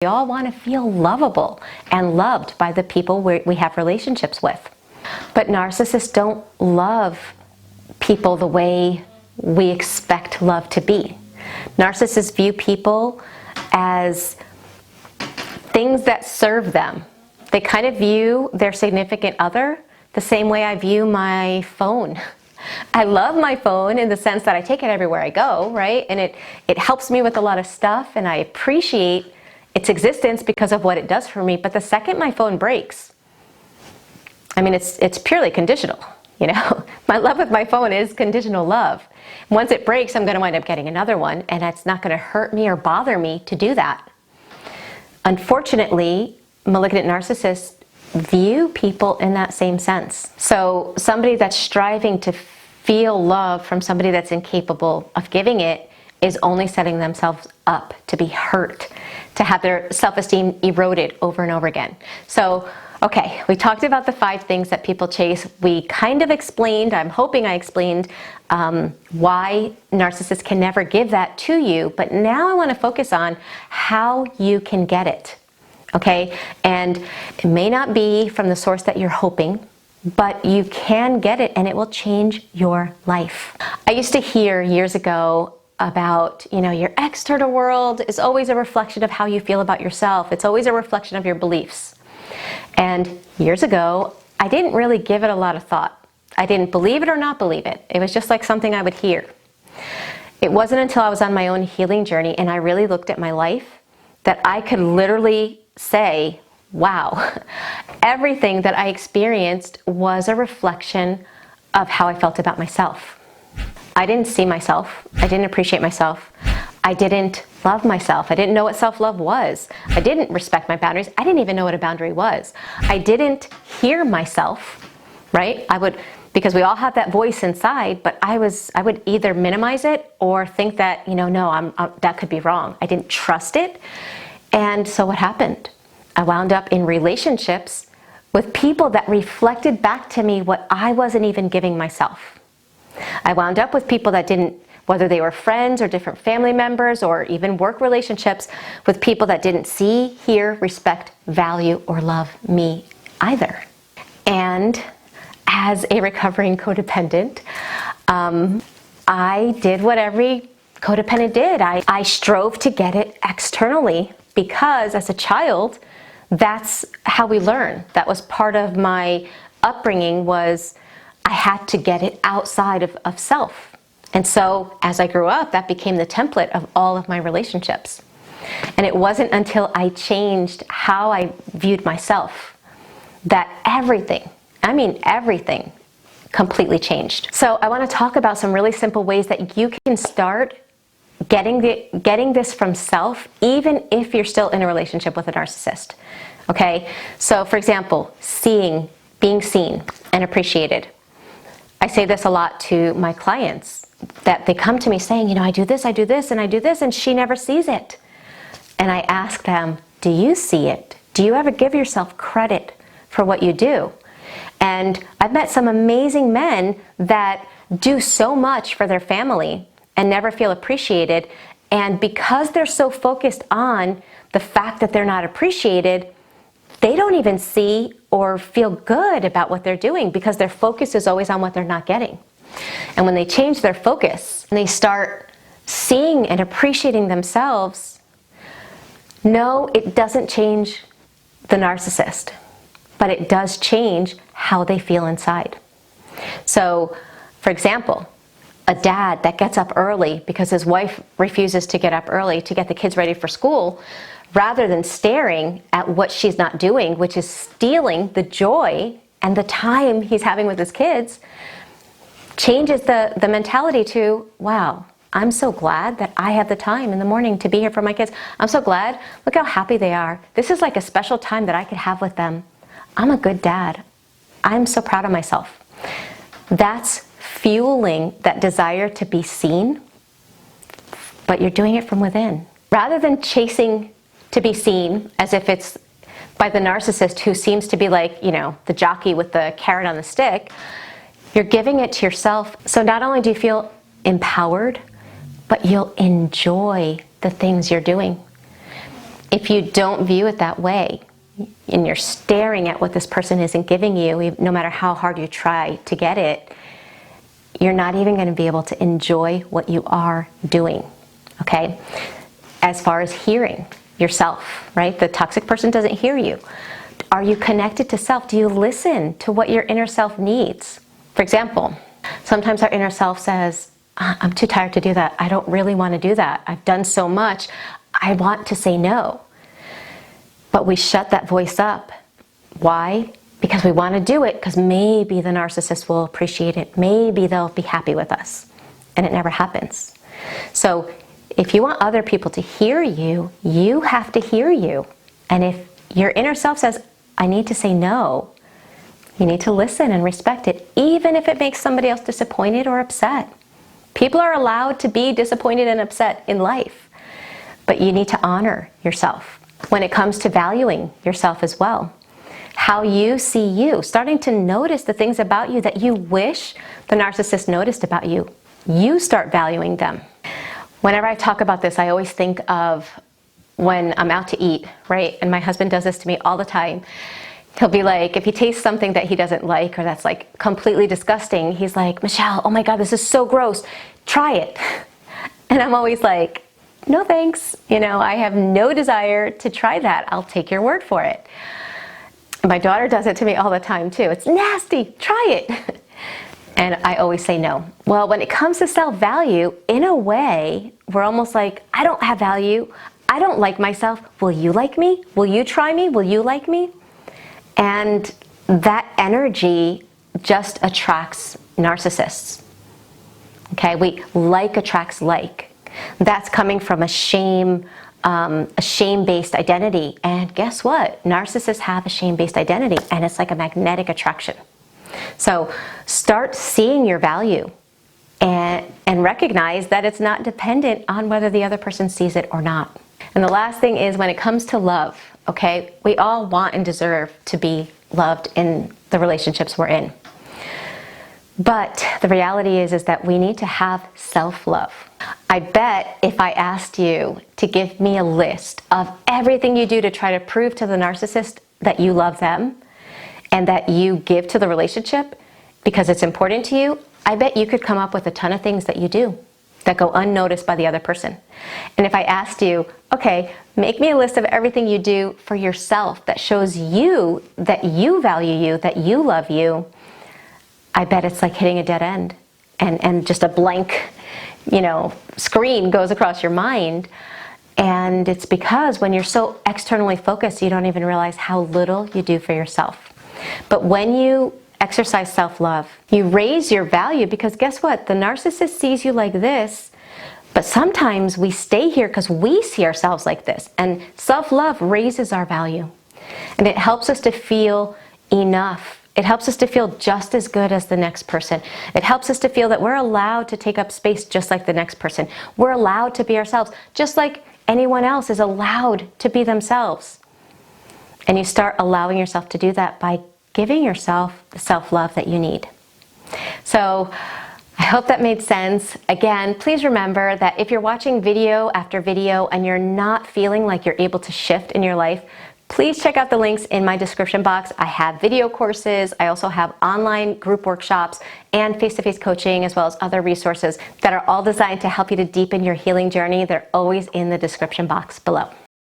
We all want to feel lovable and loved by the people we have relationships with. But narcissists don't love people the way we expect love to be. Narcissists view people as things that serve them. They kind of view their significant other the same way I view my phone. I love my phone in the sense that I take it everywhere I go, right? And it helps me with a lot of stuff, and I appreciate its existence because of what it does for me. But the second my phone breaks, I mean, it's purely conditional, you know? My love with my phone is conditional love. Once it breaks, I'm going to wind up getting another one, and it's not going to hurt me or bother me to do that. Unfortunately, malignant narcissists view people in that same sense. So somebody that's striving to feel love from somebody that's incapable of giving it is only setting themselves up to be hurt, to have their self-esteem eroded over and over again. So, okay, we talked about the 5 things that people chase. We kind of explained, I'm hoping I explained, why narcissists can never give that to you, but now I want to focus on how you can get it. Okay, and it may not be from the source that you're hoping, but you can get it and it will change your life. I used to hear years ago about, you know, your external world is always a reflection of how you feel about yourself. It's always a reflection of your beliefs. And years ago, I didn't really give it a lot of thought. I didn't believe it or not believe it. It was just like something I would hear. It wasn't until I was on my own healing journey and I really looked at my life that I could literally say, wow, everything that I experienced was a reflection of how I felt about myself. I didn't see myself. I didn't appreciate myself. I didn't love myself. I didn't know what self-love was. I didn't respect my boundaries. I didn't even know what a boundary was. I didn't hear myself, right? Because we all have that voice inside, but I would either minimize it or think that, you know, no, that could be wrong. I didn't trust it. And so what happened? I wound up in relationships with people that reflected back to me what I wasn't even giving myself. I wound up with people that didn't, whether they were friends or different family members or even work relationships, with people that didn't see, hear, respect, value, or love me either. And as a recovering codependent, I did what every codependent did. I strove to get it externally because as a child, that's how we learn. That was part of my upbringing, was I had to get it outside of self. And so as I grew up, that became the template of all of my relationships. And it wasn't until I changed how I viewed myself that everything, I mean everything, completely changed. So I want to talk about some really simple ways that you can start getting this from self, even if you're still in a relationship with a narcissist. Okay? So for example, being seen and appreciated. I say this a lot to my clients, that they come to me saying, you know, I do this, and I do this, and she never sees it. And I ask them, do you see it? Do you ever give yourself credit for what you do? And I've met some amazing men that do so much for their family and never feel appreciated. And because they're so focused on the fact that they're not appreciated, they don't even see or feel good about what they're doing because their focus is always on what they're not getting. And when they change their focus and they start seeing and appreciating themselves, no, it doesn't change the narcissist, but it does change how they feel inside. So, for example, a dad that gets up early because his wife refuses to get up early to get the kids ready for school, rather than staring at what she's not doing, which is stealing the joy and the time he's having with his kids, changes the mentality to, wow, I'm so glad that I have the time in the morning to be here for my kids. I'm so glad, look how happy they are. This is like a special time that I could have with them. I'm a good dad. I'm so proud of myself. That's fueling that desire to be seen, but you're doing it from within. Rather than chasing to be seen as if it's by the narcissist who seems to be like, you know, the jockey with the carrot on the stick, you're giving it to yourself. So not only do you feel empowered, but you'll enjoy the things you're doing. If you don't view it that way, and you're staring at what this person isn't giving you, no matter how hard you try to get it, you're not even going to be able to enjoy what you are doing, okay? As far as hearing yourself, right? The toxic person doesn't hear you. Are you connected to self? Do you listen to what your inner self needs? For example, sometimes our inner self says, I'm too tired to do that. I don't really want to do that. I've done so much. I want to say no. But we shut that voice up. Why? Because we want to do it because maybe the narcissist will appreciate it. Maybe they'll be happy with us. And it never happens. So if you want other people to hear you, you have to hear you. And if your inner self says, I need to say no, you need to listen and respect it, even if it makes somebody else disappointed or upset. People are allowed to be disappointed and upset in life, but you need to honor yourself when it comes to valuing yourself as well. How you see you, starting to notice the things about you that you wish the narcissist noticed about you. You start valuing them. Whenever I talk about this, I always think of when I'm out to eat, right? And my husband does this to me all the time. He'll be like, if he tastes something that he doesn't like or that's like completely disgusting, he's like, Michelle, oh my God, this is so gross. Try it. And I'm always like, no thanks. You know, I have no desire to try that. I'll take your word for it. My daughter does it to me all the time too. It's nasty. Try it. And I always say no. Well, when it comes to self-value, in a way, we're almost like, I don't have value. I don't like myself. Will you like me? Will you try me? Will you like me? And that energy just attracts narcissists. Okay, like attracts like. That's coming from a shame-based identity. And guess what? Narcissists have a shame-based identity, and it's like a magnetic attraction. So start seeing your value and recognize that it's not dependent on whether the other person sees it or not. And the last thing is, when it comes to love, okay, we all want and deserve to be loved in the relationships we're in. But the reality is that we need to have self-love. I bet if I asked you to give me a list of everything you do to try to prove to the narcissist that you love them and that you give to the relationship because it's important to you, I bet you could come up with a ton of things that you do that go unnoticed by the other person. And if I asked you, okay, make me a list of everything you do for yourself that shows you that you value you, that you love you, I bet it's like hitting a dead end and just a blank, screen goes across your mind. And it's because when you're so externally focused, you don't even realize how little you do for yourself. But when you exercise self-love, you raise your value, because guess what? The narcissist sees you like this, but sometimes we stay here because we see ourselves like this. And self-love raises our value. And it helps us to feel enough. It helps us to feel just as good as the next person. It helps us to feel that we're allowed to take up space just like the next person. We're allowed to be ourselves, just like anyone else is allowed to be themselves. And you start allowing yourself to do that by giving yourself the self-love that you need. So I hope that made sense. Again, please remember that if you're watching video after video and you're not feeling like you're able to shift in your life, please check out the links in my description box. I have video courses. I also have online group workshops and face-to-face coaching, as well as other resources that are all designed to help you to deepen your healing journey. They're always in the description box below.